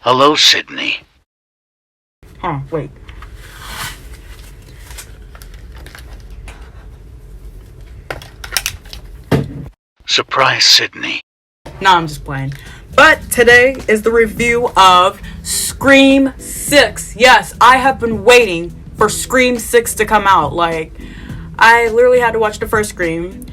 Hello, Sydney. Wait. Surprise, Sydney. No, I'm just playing. But today is the review of Scream 6. Yes, I have been waiting for Scream 6 to come out. Like, I literally had to watch the first Scream.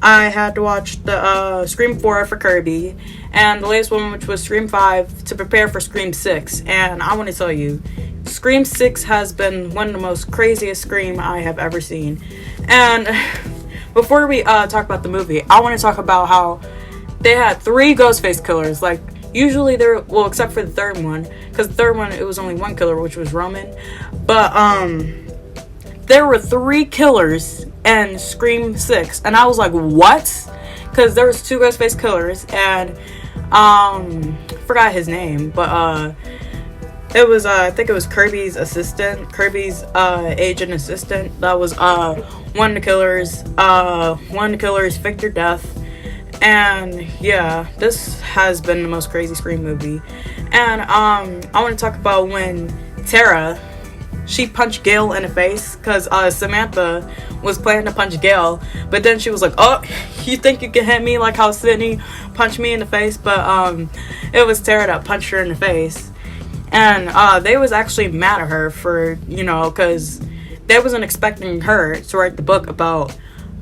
I had to watch the Scream 4 for Kirby, and the latest one, which was Scream 5, to prepare for Scream 6. And I want to tell you, Scream 6 has been one of the most craziest Scream I have ever seen. And before we talk about the movie, I want to talk about how they had 3 Ghostface killers. Like, usually they're, well, except for the third one, because the third one, it was only one killer, which was Roman. But there were 3 killers in Scream 6, and I was like, what? Because there was 2 Ghostface killers, and forgot his name, but it was I think it was Kirby's assistant, Kirby's agent assistant. That was one of the killers. One of the killers faked their death. And yeah, this has been the most crazy Scream movie. And I want to talk about when Tara, she punched Gail in the face, because Samantha was planning to punch Gail, but then she was like, oh, you think you can hit me like how Sydney punched me in the face? But it was Tara that punched her in the face. And they was actually mad at her for, you know, because they wasn't expecting her to write the book about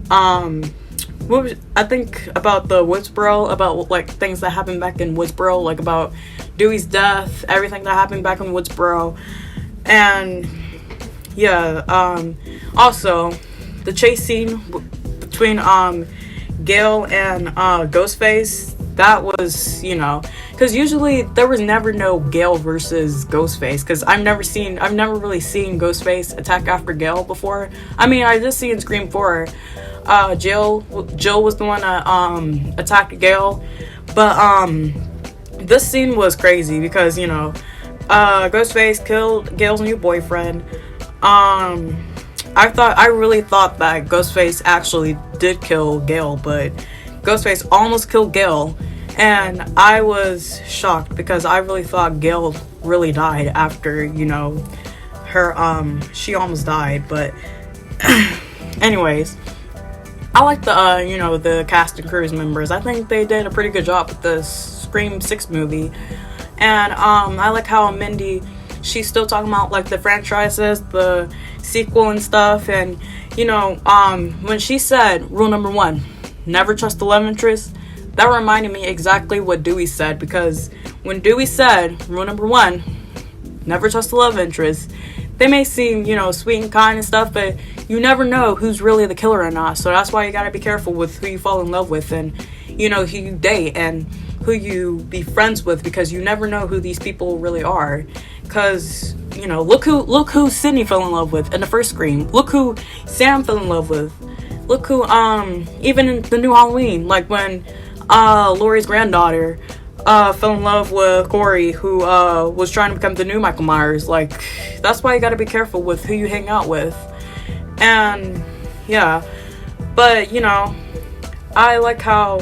what was, I think about the Woodsboro, about like things that happened back in Woodsboro, like about Dewey's death, everything that happened back in Woodsboro. And yeah, also the chase scene between Gail and Ghostface, that was, you know, because usually there was never no Gail versus Ghostface, because I've never really seen Ghostface attack after Gail before. I mean, I just see in Scream 4, Jill was the one that attacked Gail, but this scene was crazy because, you know, Ghostface killed Gail's new boyfriend. I really thought that Ghostface actually did kill Gail, but Ghostface almost killed Gail, and I was shocked because I really thought Gail really died after, you know, her she almost died. But anyways, I like the you know, the cast and crews members. I think they did a pretty good job with the Scream 6 movie. And I like how Mindy, she's still talking about like the franchises, the sequel and stuff. And you know, when she said rule number 1, never trust the love interest, that reminded me exactly what Dewey said. Because when Dewey said rule number 1, never trust the love interest, they may seem, you know, sweet and kind and stuff, but you never know who's really the killer or not. So that's why you gotta be careful with who you fall in love with, and you know, who you date and who you be friends with, because you never know who these people really are. Because, you know, look who Sydney fell in love with in the first Scream. Look who Sam fell in love with. Look who even in the new Halloween, like when Laurie's granddaughter fell in love with Corey, who was trying to become the new Michael Myers. Like, that's why you gotta be careful with who you hang out with. And yeah, but you know, I like how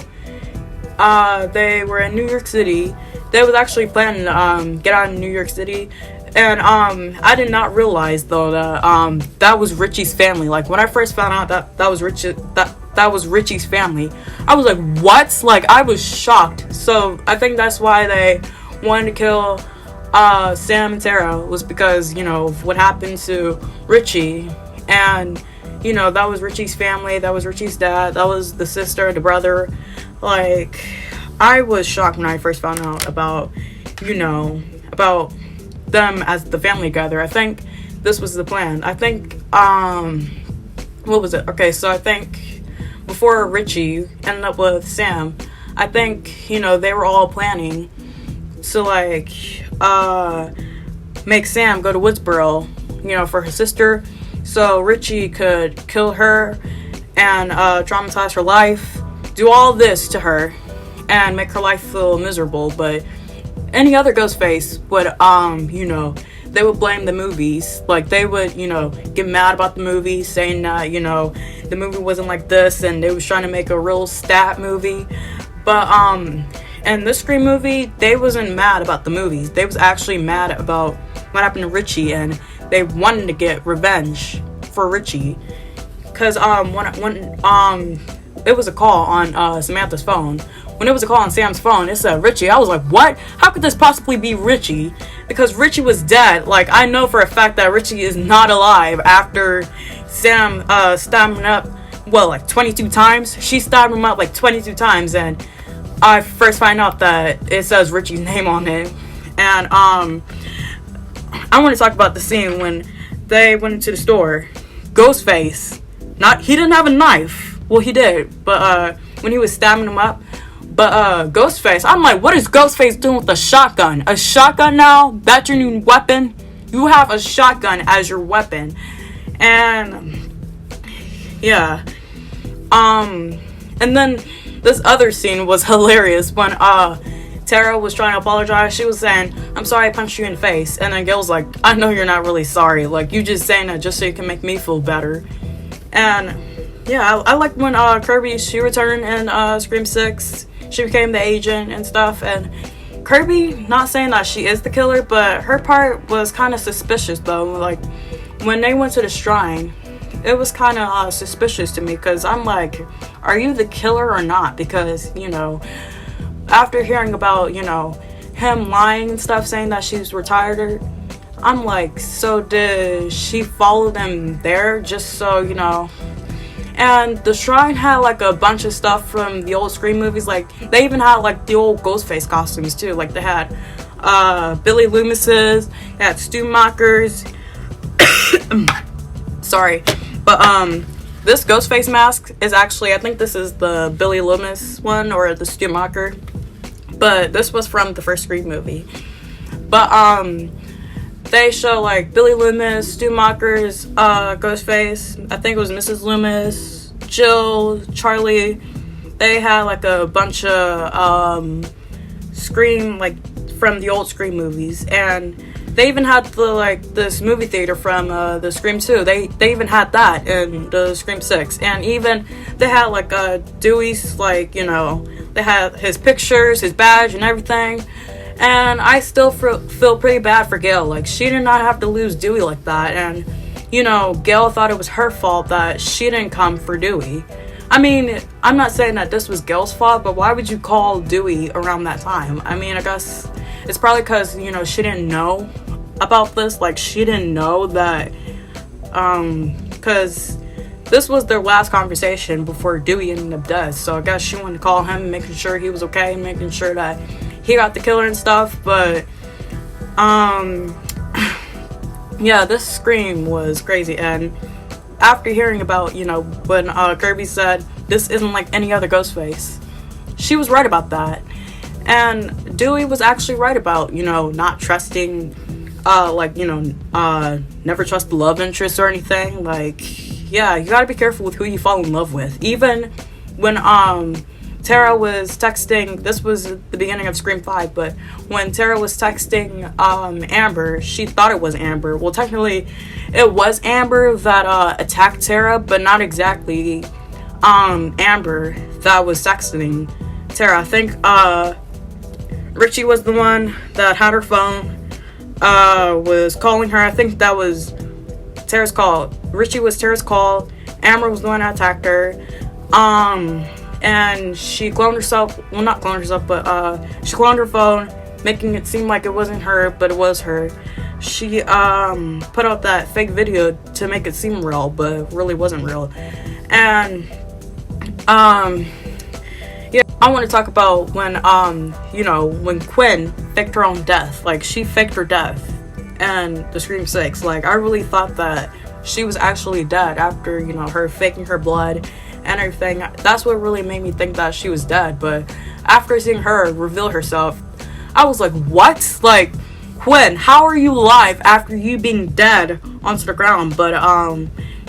they were in New York City. They was actually planning to get out of New York City. And I did not realize though that that was Richie's family. Like, when I first found out that was Richie's family, I was like, what? Like, I was shocked. So I think that's why they wanted to kill Sam and Tara, was because, you know, of what happened to Richie. And you know, that was Richie's family, that was Richie's dad, that was the sister, the brother. Like, I was shocked when I first found out about, you know, about them as the family together. I think this was the plan. I think what was it? Okay, so I think before Richie ended up with Sam, I think, you know, they were all planning to like make Sam go to Woodsboro, you know, for her sister, so Richie could kill her and traumatize her life, do all this to her and make her life feel miserable. But any other Ghostface would you know, they would blame the movies. Like, they would, you know, get mad about the movies, saying that, you know, the movie wasn't like this and they was trying to make a real stat movie. But in this Scream movie, they wasn't mad about the movies. They was actually mad about what happened to Richie, and they wanted to get revenge for Richie. Cause when it was a call on Samantha's phone. When it was a call on Sam's phone, it said Richie. I was like, what? How could this possibly be Richie? Because Richie was dead. Like, I know for a fact that Richie is not alive after Sam stabbed him up, well, like 22 times. She stabbed him up like 22 times, and I first find out that it says Richie's name on it. And I want to talk about the scene when they went into the store. Ghostface, he didn't have a knife. Well, he did, but when he was stabbing him up. But Ghostface, I'm like, what is Ghostface doing with a shotgun? A shotgun now? That's your new weapon? You have a shotgun as your weapon. And yeah. And then this other scene was hilarious when Tara was trying to apologize. She was saying, I'm sorry I punched you in the face. And then Gail's like, I know you're not really sorry. Like, you just saying that just so you can make me feel better. And yeah, I like when Kirby, she returned in Scream 6. She became the agent and stuff. And Kirby, not saying that she is the killer, but her part was kind of suspicious though. Like, when they went to the shrine, it was kind of suspicious to me, because I'm like, are you the killer or not? Because, you know, after hearing about, you know, him lying and stuff, saying that she's retired, I'm like, so did she follow them there just so, you know? And the shrine had like a bunch of stuff from the old Scream movies. Like, they even had like the old Ghostface costumes too. Like, they had Billy Loomis's, they had Stumacher's. Sorry, but this Ghostface mask is actually, I think this is the Billy Loomis one or the Stumacher, but this was from the first Scream movie. But they show like Billy Loomis, Stumacher's Ghostface. I think it was Mrs. Loomis, Jill, Charlie. They had like a bunch of Scream, like from the old Scream movies, and they even had this movie theater from the Scream 2. They even had that in the Scream 6, and even they had like Dewey's, like, you know, they had his pictures, his badge, and everything. And I still feel pretty bad for Gail. Like, she did not have to lose Dewey like that. And, you know, Gail thought it was her fault that she didn't come for Dewey. I mean, I'm not saying that this was Gail's fault, but why would you call Dewey around that time? I mean, I guess it's probably because, you know, she didn't know about this. Like, she didn't know that, because this was their last conversation before Dewey ended up dead. So I guess she wanted to call him, making sure he was okay, making sure that he got the killer and stuff. But yeah, this Scream was crazy. And after hearing about, you know, when Kirby said this isn't like any other Ghostface, she was right about that. And Dewey was actually right about, you know, not trusting, like, you know, never trust the love interest or anything. Like, yeah, you gotta be careful with who you fall in love with. Even when Tara was texting, this was the beginning of Scream 5, but when Tara was texting Amber, she thought it was Amber. Well, technically, it was Amber that attacked Tara, but not exactly Amber that was texting Tara. I think Richie was the one that had her phone, was calling her. I think that was Tara's call. Richie was Tara's call. Amber was the one that attacked her. And she cloned herself. Well, not cloned herself, but she cloned her phone, making it seem like it wasn't her, but it was her. She put out that fake video to make it seem real, but it really wasn't real. And yeah, I want to talk about when you know, when Quinn faked her own death. Like, she faked her death and the Scream 6. Like, I really thought that she was actually dead after, you know, her faking her blood and everything. That's what really made me think that she was dead. But after seeing her reveal herself, I was like, what? Like, Quinn, how are you alive after you being dead onto the ground? But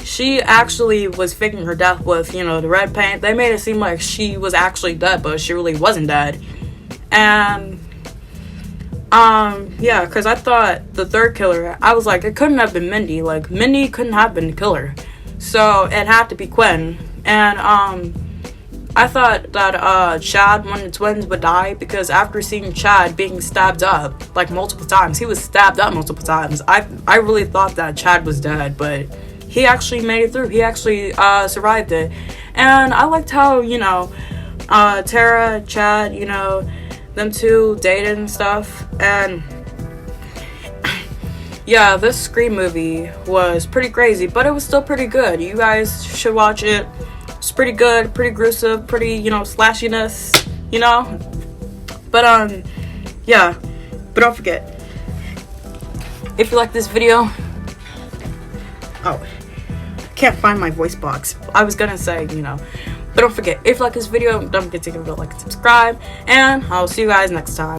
she actually was faking her death with, you know, the red paint. They made it seem like she was actually dead, but she really wasn't dead. And yeah, because I thought the third killer, I was like, it couldn't have been Mindy. Like, Mindy couldn't have been the killer, so it had to be Quinn. And I thought that Chad, one of the twins, would die, because after seeing Chad being stabbed up like multiple times, he was stabbed up multiple times. I really thought that Chad was dead, but he actually made it through. He actually survived it. And I liked how, you know, Tara, Chad, you know, them two dated and stuff. And yeah, this Scream movie was pretty crazy, but it was still pretty good. You guys should watch it. It's pretty good, pretty gruesome, pretty, you know, slashiness, you know. But yeah, but don't forget, if you like this video, oh, can't find my voice box. I was gonna say, you know, but don't forget, if you like this video, don't forget to give it a like and subscribe, and I'll see you guys next time.